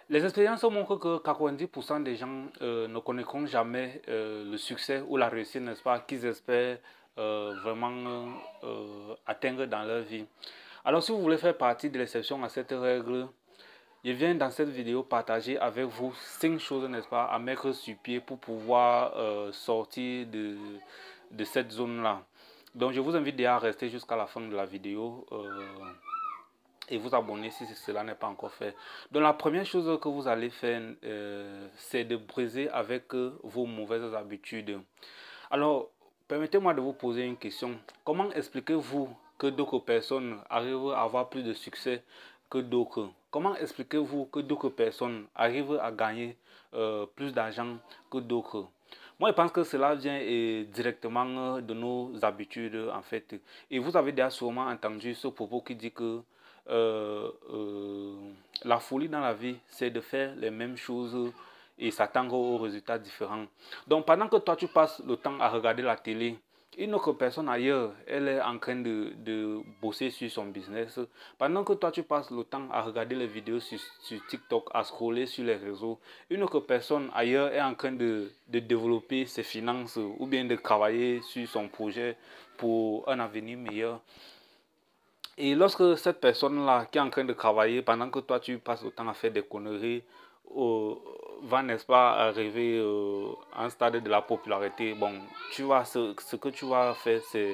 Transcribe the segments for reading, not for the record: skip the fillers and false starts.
Les expériences montrent que 90% des gens ne connaîtront jamais le succès ou la réussite, n'est-ce pas, qu'ils espèrent vraiment atteindre dans leur vie. Alors, si vous voulez faire partie de l'exception à cette règle, je viens dans cette vidéo partager avec vous 5 choses, n'est-ce pas, à mettre sur pied pour pouvoir sortir de cette zone-là. Donc, je vous invite déjà à rester jusqu'à la fin de la vidéo. Et vous abonner si cela n'est pas encore fait. Donc la première chose que vous allez faire, c'est de briser avec vos mauvaises habitudes. Alors, permettez-moi de vous poser une question. Comment expliquez-vous que d'autres personnes arrivent à avoir plus de succès que d'autres? Comment expliquez-vous que d'autres personnes arrivent à gagner plus d'argent que d'autres? Moi, je pense que cela vient directement de nos habitudes, en fait. Et vous avez déjà sûrement entendu ce propos qui dit que euh, euh, la folie dans la vie, c'est de faire les mêmes choses et s'attendre aux résultats différents. Donc, pendant que toi, tu passes le temps à regarder la télé, une autre personne ailleurs, elle est en train de bosser sur son business. Pendant que toi, tu passes le temps à regarder les vidéos sur TikTok, à scroller sur les réseaux, une autre personne ailleurs est en train de développer ses finances ou bien de travailler sur son projet pour un avenir meilleur. Et lorsque cette personne-là qui est en train de travailler, pendant que toi tu passes le temps à faire des conneries, euh, va, n'est-ce pas, arriver à un stade de la popularité, bon, ce que tu vas faire, c'est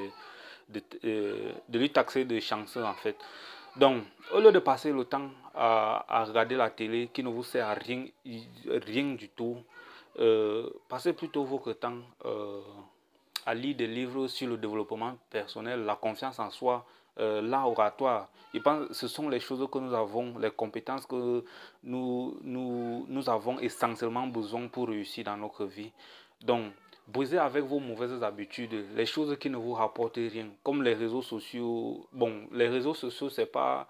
de lui taxer de chanceux, en fait. Donc, au lieu de passer le temps à regarder la télé qui ne vous sert à rien, rien du tout, passez plutôt votre temps à lire des livres sur le développement personnel, la confiance en soi, l'art oratoire. Je pense que ce sont les choses que nous avons, les compétences que nous avons essentiellement besoin pour réussir dans notre vie. Donc, brisez avec vos mauvaises habitudes, les choses qui ne vous rapportent rien, comme les réseaux sociaux. Bon, les réseaux sociaux, c'est pas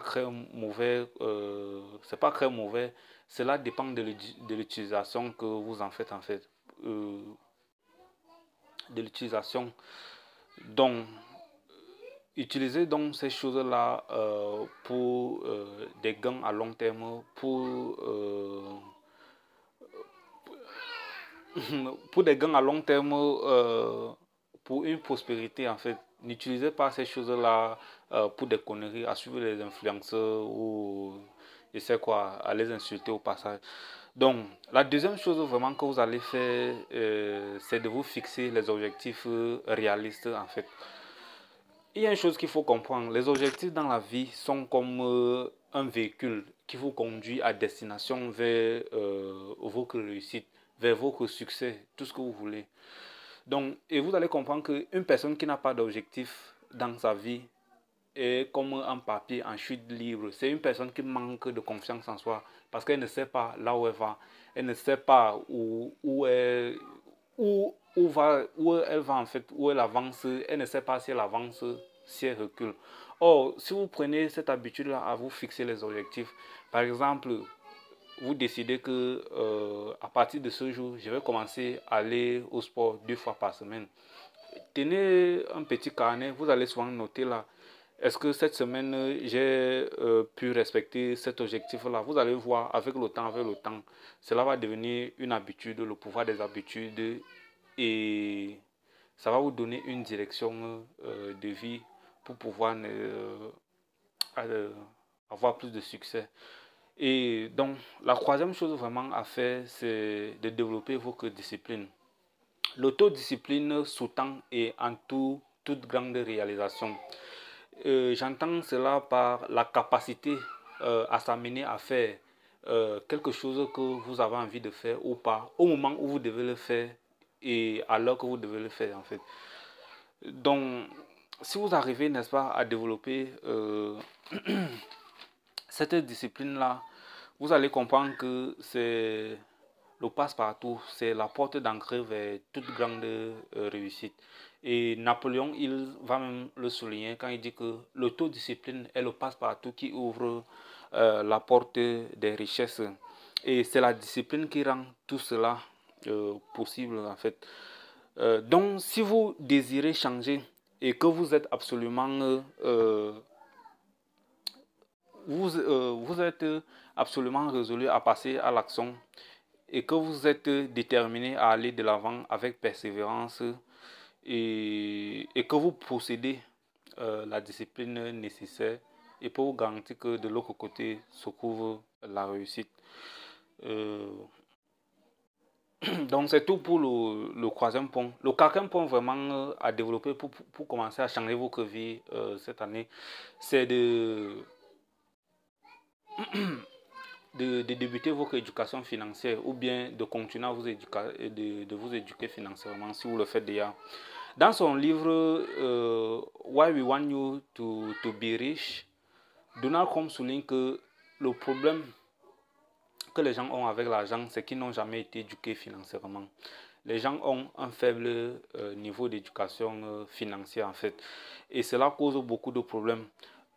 très mauvais, c'est pas très mauvais. Cela dépend de l'utilisation que vous en faites, en fait. Euh, de l'utilisation. Donc, utilisez donc ces choses-là pour des gains à long terme, pour des gains à long terme, pour une prospérité en fait. N'utilisez pas ces choses-là pour des conneries, à suivre les influenceurs ou je sais quoi, à les insulter au passage. Donc, la deuxième chose vraiment que vous allez faire, c'est de vous fixer les objectifs réalistes en fait. Il y a une chose qu'il faut comprendre, les objectifs dans la vie sont comme un véhicule qui vous conduit à destination vers votre réussite, vers votre succès, tout ce que vous voulez. Donc, et vous allez comprendre qu'une personne qui n'a pas d'objectif dans sa vie est comme un papier en chute libre. C'est une personne qui manque de confiance en soi parce qu'elle ne sait pas là où elle va. Elle ne sait pas où elle va en fait, où elle avance. Elle ne sait pas si elle avance, si elle recule. Or, si vous prenez cette habitude-là à vous fixer les objectifs, par exemple, vous décidez que à partir de ce jour, je vais commencer à aller au sport 2 fois par semaine. Tenez un petit carnet, vous allez souvent noter là. Est-ce que cette semaine, j'ai pu respecter cet objectif-là? Vous allez voir avec le temps, cela va devenir une habitude, le pouvoir des habitudes, et ça va vous donner une direction de vie pour pouvoir euh, avoir plus de succès. Et donc, la troisième chose vraiment à faire, c'est de développer votre discipline. L'autodiscipline sous-tend et entoure toute grande réalisation. J'entends cela par la capacité à s'amener à faire quelque chose que vous avez envie de faire ou pas, au moment où vous devez le faire et à l'heure que vous devez le faire en fait. Donc, si vous arrivez, n'est-ce pas, à développer cette discipline-là, vous allez comprendre que c'est le passe-partout, c'est la porte d'entrée vers toute grande réussite. Et Napoléon, il va même le souligner quand il dit que l'autodiscipline est le passe-partout qui ouvre la porte des richesses. Et c'est la discipline qui rend tout cela possible en fait. Donc, si vous désirez changer et que vous êtes absolument vous êtes absolument résolu à passer à l'action et que vous êtes déterminé à aller de l'avant avec persévérance et que vous possédez la discipline nécessaire et pour vous garantir que de l'autre côté se trouve la réussite. Euh, donc c'est tout pour le troisième point. Le quatrième point vraiment à développer pour commencer à changer votre vie cette année, c'est de débuter votre éducation financière ou bien de continuer à vous éduquer, de vous éduquer financièrement si vous le faites déjà. Dans son livre Why We Want You to Be Rich, Donald Trump souligne que le problème que les gens ont avec l'argent, c'est qu'ils n'ont jamais été éduqués financièrement. Les gens ont un faible niveau d'éducation financière en fait. Et cela cause beaucoup de problèmes.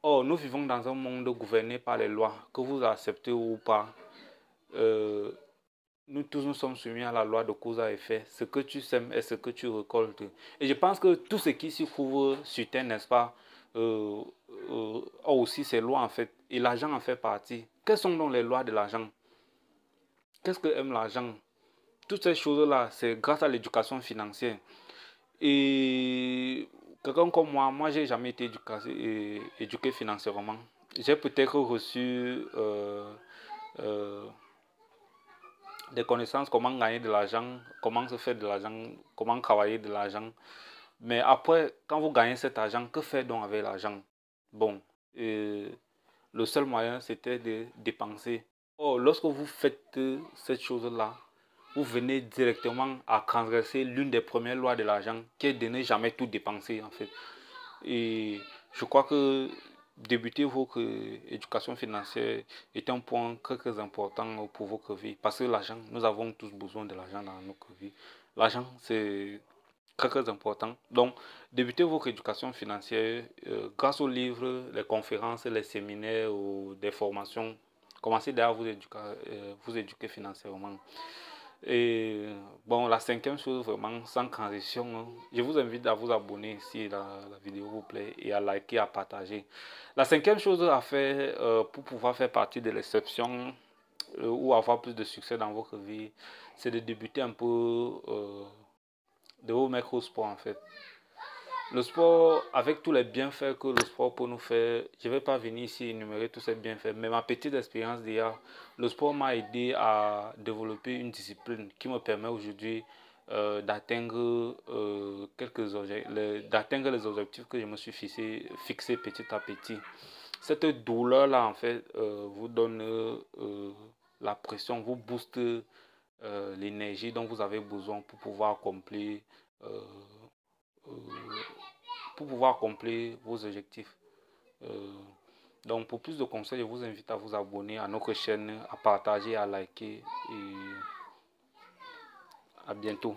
Or, nous vivons dans un monde gouverné par les lois, que vous acceptez ou pas. Nous tous nous sommes soumis à la loi de cause à effet. Ce que tu sèmes est ce que tu récoltes. Et je pense que tout ce qui s'y trouve sur terre, n'est-ce pas, a aussi ces lois en fait. Et l'argent en fait partie. Quelles sont donc les lois de l'argent? Qu'est-ce que aime l'argent? Toutes ces choses-là, c'est grâce à l'éducation financière. Et quelqu'un comme moi, j'ai jamais été éduqué financièrement. J'ai peut-être reçu des connaissances, comment gagner de l'argent, comment se faire de l'argent, comment travailler de l'argent. Mais après, quand vous gagnez cet argent, que faire donc avec l'argent? Bon, le seul moyen, c'était de dépenser. Or, lorsque vous faites cette chose-là, vous venez directement à transgresser l'une des premières lois de l'argent, qui est de ne jamais tout dépenser en fait. Et je crois que débuter votre éducation financière est un point très très important pour votre vie. Parce que l'argent, nous avons tous besoin de l'argent dans notre vie. L'argent, c'est très très important. Donc, débuter votre éducation financière grâce aux livres, les conférences, les séminaires ou des formations. Commencez d'ailleurs à vous éduquer financièrement. Et bon, la cinquième chose, vraiment, sans transition, hein, je vous invite à vous abonner si la vidéo vous plaît et à liker, à partager. La cinquième chose à faire pour pouvoir faire partie de l'exception ou avoir plus de succès dans votre vie, c'est de débuter un peu, de vous mettre au sport en fait. Le sport, avec tous les bienfaits que le sport peut nous faire, je ne vais pas venir ici énumérer tous ces bienfaits, mais ma petite expérience d'hier, le sport m'a aidé à développer une discipline qui me permet aujourd'hui d'atteindre d'atteindre les objectifs que je me suis fixé petit à petit. Cette douleur-là, en fait, vous donne la pression, vous booste l'énergie dont vous avez besoin euh, euh, pour pouvoir accomplir vos objectifs. Euh, donc pour plus de conseils, je vous invite à vous abonner à notre chaîne, à partager, à liker et à bientôt.